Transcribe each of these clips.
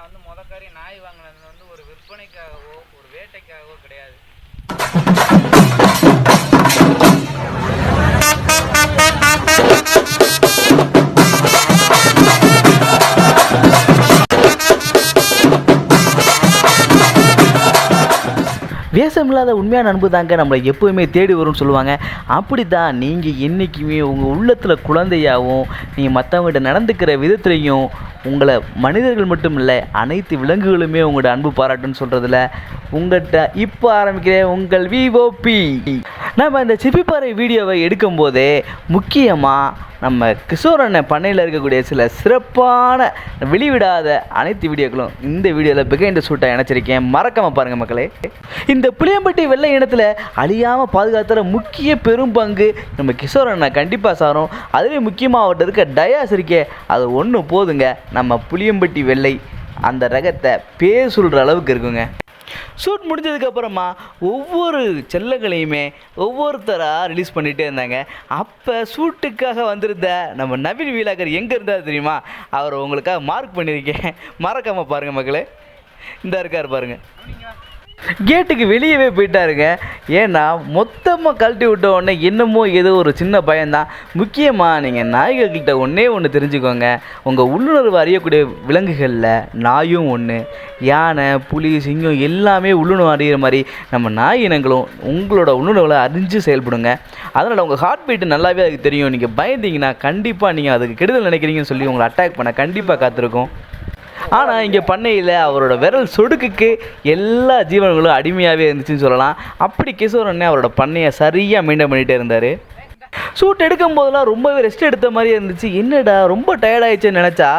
வந்து முதக்காரி நாய் வாங்கினது வந்து ஒரு விற்பனைக்காகவோ ஒரு வேட்டைக்காகவோ கிடையாது. வேஷமில்லாத உண்மையான அன்பு தாங்க நம்மளை எப்போவுமே தேடி வரும்னு சொல்லுவாங்க. அப்படி தான் நீங்கள் என்றைக்குமே உங்கள் உள்ளத்தில் குழந்தையாகவும் நீங்கள் மற்றவங்ககிட்ட நடந்துக்கிற விதத்துலையும் உங்களை மனிதர்கள் மட்டும் இல்லை அனைத்து விலங்குகளுமே உங்களோட அன்பு பாராட்டுன்னு சொல்கிறதுல உங்கள்கிட்ட இப்போ ஆரம்பிக்கிற உங்கள் விஓபி. நம்ம இந்த சிப்பிப்பாறை வீடியோவை எடுக்கும்போதே முக்கியமாக நம்ம கிஷோர் அண்ணன் பண்ணையில் இருக்கக்கூடிய சில சிறப்பான வெளிவிடாத அனைத்து வீடியோக்களும் இந்த வீடியோவில் பிகைண்ட் ஷூட்டாக இணைச்சிருக்கேன். மறக்காமல் பாருங்கள் மக்களே. இந்த புளியம்பட்டி வெள்ளை இனத்தில் அழியாமல் பாதுகாத்துற முக்கிய பெரும் பங்கு நம்ம கிஷோர் அண்ணன் கண்டிப்பாக சாரும். அதுலேயும் முக்கியமாக அவர்கிட்ட இருக்க டயாஸ் இருக்கே அது ஒன்று போதுங்க. நம்ம புளியம்பட்டி வெள்ளை அந்த ரகத்தை பேர் சொல்கிற அளவுக்கு இருக்குங்க. ஷூட் முடிஞ்சதுக்கப்புறமா ஒவ்வொரு செல்லங்களையுமே ஒவ்வொருத்தராக ரிலீஸ் பண்ணிகிட்டே இருந்தாங்க. அப்போ ஷூட்டுக்காக வந்திருந்த நம்ம நவீன் வீலாகர் எங்கே இருந்தார் தெரியுமா? அவர் உங்களுக்காக மார்க் பண்ணியிருக்கேன். மறக்காமல் பாருங்கள் மக்களே. இந்த இருக்கார் பாருங்கள். கேட்டுக்கு வெளியவே போயிட்டாருங்க. ஏன்னா மொத்தமாக கழட்டி விட்ட உடனே என்னமோ ஏதோ ஒரு சின்ன பயம்தான். முக்கியமாக நீங்கள் நாய்கள்கிட்ட ஒன்று தெரிஞ்சுக்கோங்க. உங்கள் உள்ளுணர்வு அறியக்கூடிய விலங்குகளில் நாயும் ஒன்று. யானை, புலி, சிங்கம் எல்லாமே உள்ளுணர்வு அறிகிற மாதிரி நம்ம நாய் இனங்களும் உங்களோட உள்ளுணர்வுகளை அறிஞ்சு செயல்படுங்க. அதனால் உங்கள் ஹார்ட் பீட்டு நல்லாவே அதுக்கு தெரியும். நீங்கள் பயந்தீங்கன்னா கண்டிப்பாக நீங்கள் அதுக்கு கெடுதல் நினைக்கிறீங்கன்னு சொல்லி உங்களை அட்டாக் பண்ண கண்டிப்பாக காத்திருக்கும். ஆனால் இங்கே பண்ணையில் அவரோட விரல் சொடுக்குக்கு எல்லா ஜீவன்களும் அடிமையாகவே இருந்துச்சுன்னு சொல்லலாம். அப்படி கிஷோர் அண்ணன் அவரோட பண்ணையை சரியாக மெயின்டைன் பண்ணிகிட்டே இருந்தார். ஷூட் எடுக்கும் போதெல்லாம் ரொம்பவே ரெஸ்ட் எடுத்த மாதிரி இருந்துச்சு. என்னடா ரொம்ப டயர்டாகிடுச்சுன்னு நினச்சா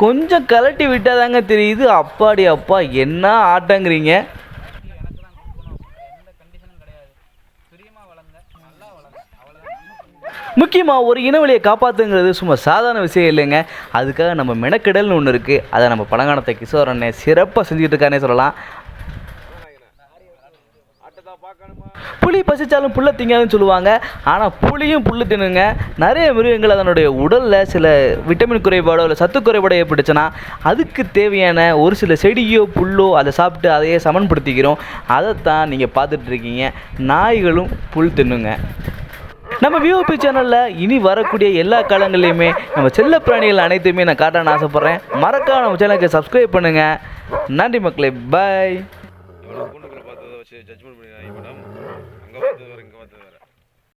கொஞ்சம் கலட்டி விட்டால் தாங்க தெரியுது. அப்பாடி அப்பா என்ன ஆட்டங்கிறீங்க. முக்கியமாக ஒரு இனவெளியை காப்பாற்றுங்கிறது சும்மா சாதாரண விஷயம் இல்லைங்க. அதுக்காக நம்ம மெனக்கெடல்னு ஒன்று இருக்குது. அதை நம்ம பழங்காலத்தை கிஷோர் அண்ணன் சிறப்பாக செஞ்சுட்டு இருக்கானே சொல்லலாம். புலி பசிச்சாலும் புல்லை திங்காதுன்னு சொல்லுவாங்க. ஆனால் புலியும் புல்லு தின்னுங்க. நிறைய மிருகங்கள் அதனுடைய உடலில் சில விட்டமின் குறைபாடோ இல்லை சத்து குறைபாடோ ஏற்பட்டுச்சுன்னா அதுக்கு தேவையான ஒரு சில செடியோ புல்லோ அதை சாப்பிட்டு அதையே சமன்படுத்திக்கிறோம். அதைத்தான் நீங்கள் பார்த்துட்ருக்கீங்க. நாய்களும் புல் தின்னுங்க. நம்ம விஓபி சேனலில் இனி வரக்கூடிய எல்லா காலங்கள்லையுமே நம்ம செல்ல பிராணிகள் அனைத்துமே நான் காட்டணும்னு ஆசைப்பட்றேன். மறக்காம நம்ம சேனலுக்கு சப்ஸ்கிரைப் பண்ணுங்கள். நன்றி மக்களே. பாய்.